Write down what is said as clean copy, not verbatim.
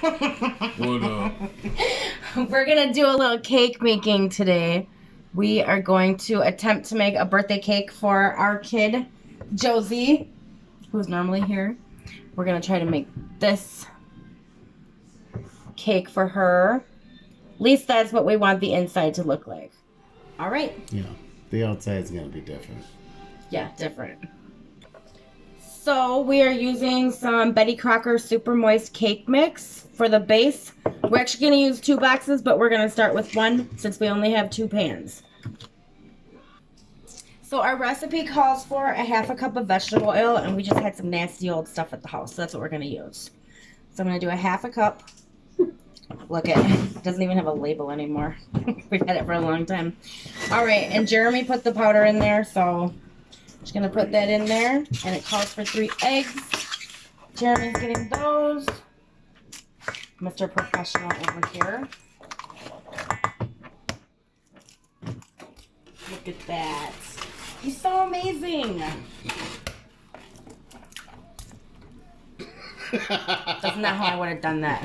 What up? We're gonna do a little cake making today. We are going to attempt to make a birthday cake for our kid, Josie, who's normally here. We're gonna try to make this cake for her. At least that's what we want the inside to look like. All right. Yeah, the outside's gonna be different. Yeah, different. So we are using some Betty Crocker Super Moist Cake Mix for the base. We're actually going to use 2 boxes, but we're going to start with 1 since we only have 2 pans. So our recipe calls for a 1/2 cup of vegetable oil, and we just had some nasty old stuff at the house, so that's what we're going to use. So I'm going to do a 1/2 cup. Look at it. It doesn't even have a label anymore. We've had it for a long time. All right, and Jeremy put the powder in there, so just gonna put that in there, and it calls for 3 eggs. Jeremy's getting those. Mr. Professional over here. Look at that. He's so amazing. That's not how I would have done that.